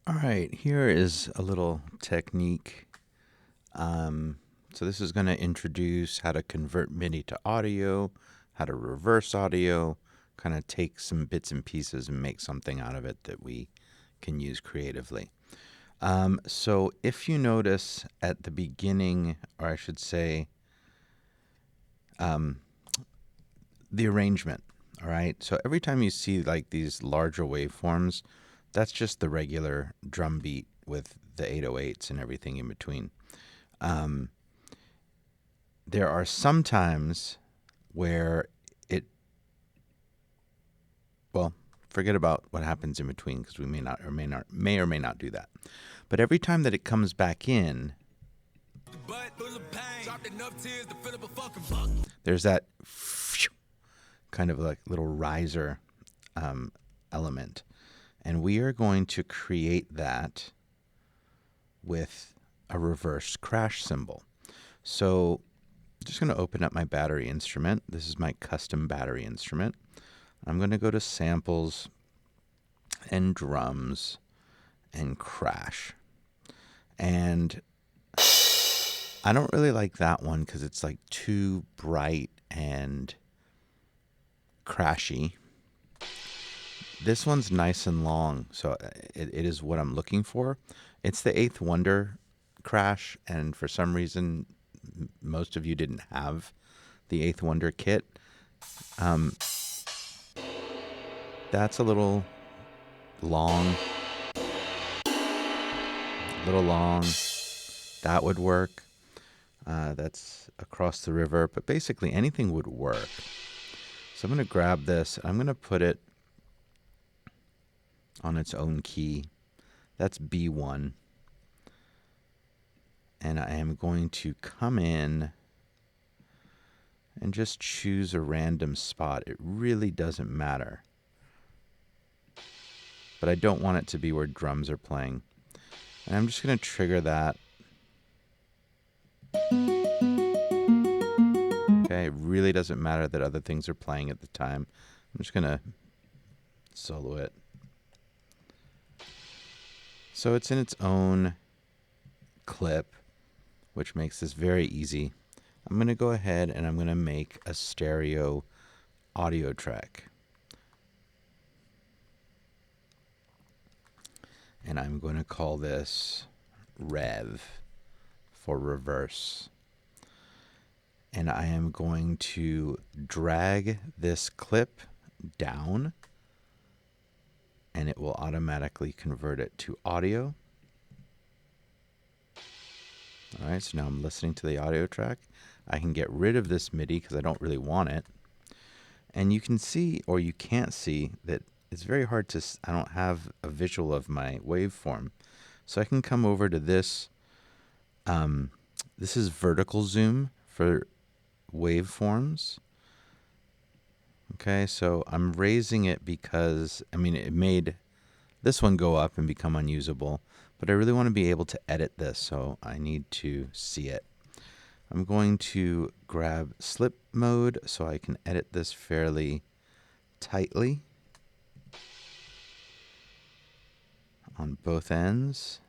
All right, here is a little technique. So this is going to introduce how to convert MIDI to audio, how to reverse audio, kind of take some bits and pieces and make something out of it that we can use creatively. So if you notice at the beginning, or I should say, the arrangement, all right? So every time you see like these larger waveforms, that's just the regular drum beat with the 808s and everything in between. There are some times where it, well, forget about what happens in between because we may or may not do that. But every time that it comes back in, there's that kind of like little riser element. And we are going to create that with a reverse crash cymbal. So I'm just going to open up my battery instrument. This is my custom battery instrument. I'm going to go to samples and drums and crash. And I don't really like that one because it's like too bright and crashy. This one's nice and long, so it is what I'm looking for. It's the Eighth Wonder crash, and for some reason, most of you didn't have the Eighth Wonder kit. That's a little long. That would work. That's across the river, but basically anything would work. So I'm going to grab this. I'm going to put it on its own key. That's B1. And I am going to come in and just choose a random spot. It really doesn't matter. But I don't want it to be where drums are playing. And I'm just going to trigger that. Okay, it really doesn't matter that other things are playing at the time. I'm just going to solo it. So it's in its own clip, which makes this very easy. I'm going to go ahead and I'm going to make a stereo audio track. And I'm going to call this Rev for reverse. And I am going to drag this clip down and it will automatically convert it to audio. All right, so now I'm listening to the audio track. I can get rid of this MIDI because I don't really want it. And you can see, or you can't see, that it's very hard to, I don't have a visual of my waveform. So I can come over to this. This is vertical zoom for waveforms. Okay, so I'm raising it because, it made this one go up and become unusable, but I really want to be able to edit this, so I need to see it. I'm going to grab slip mode so I can edit this fairly tightly on both ends.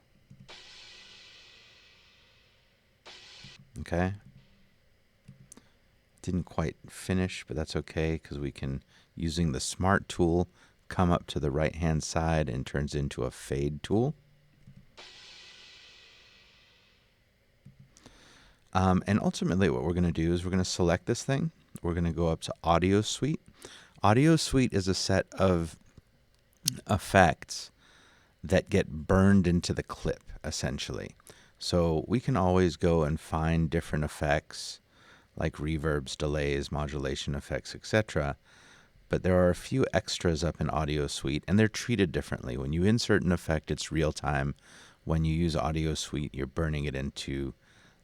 Okay. Didn't quite finish, but that's okay because we can, using the Smart tool, come up to the right-hand side and turns into a fade tool. And ultimately what we're going to do is we're going to select this thing. We're going to go up to Audio Suite. Audio Suite is a set of effects that get burned into the clip, essentially. So we can always go and find different effects like reverbs, delays, modulation effects, etc. But there are a few extras up in Audio Suite, and they're treated differently. When you insert an effect, it's real time. When you use Audio Suite, you're burning it into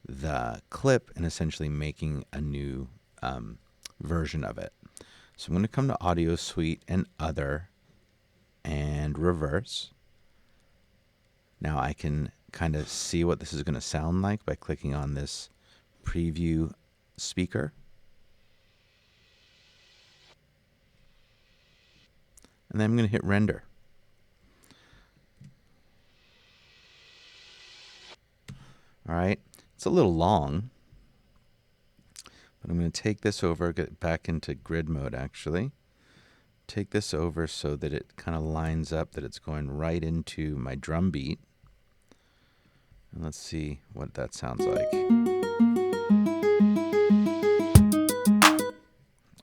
the clip and essentially making a new version of it. So I'm going to come to Audio Suite and Other and Reverse. Now I can kind of see what this is going to sound like by clicking on this preview speaker. And then I'm going to hit render. All right, it's a little long, but I'm going to take this over, get back into grid mode actually. Take this over so that it kind of lines up, that it's going right into my drum beat. And let's see what that sounds like.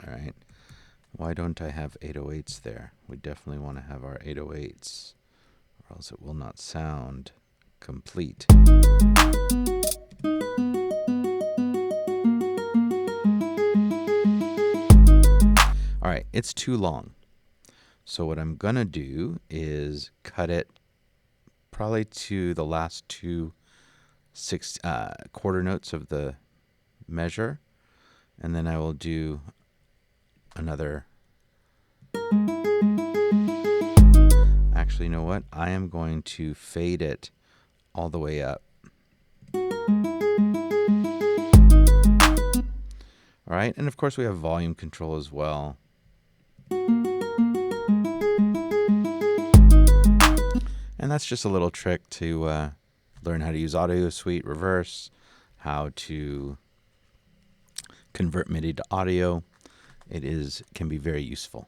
All right. Why don't I have 808s there? We definitely want to have our 808s, or else it will not sound complete. All right, it's too long. So what I'm going to do is cut it probably to the last two quarter notes of the measure, and then I will do another. Actually, you know what? I am going to fade it all the way up. All right, and of course we have volume control as well. And that's just a little trick to learn how to use Audio Suite Reverse, how to convert MIDI to audio. It can be very useful.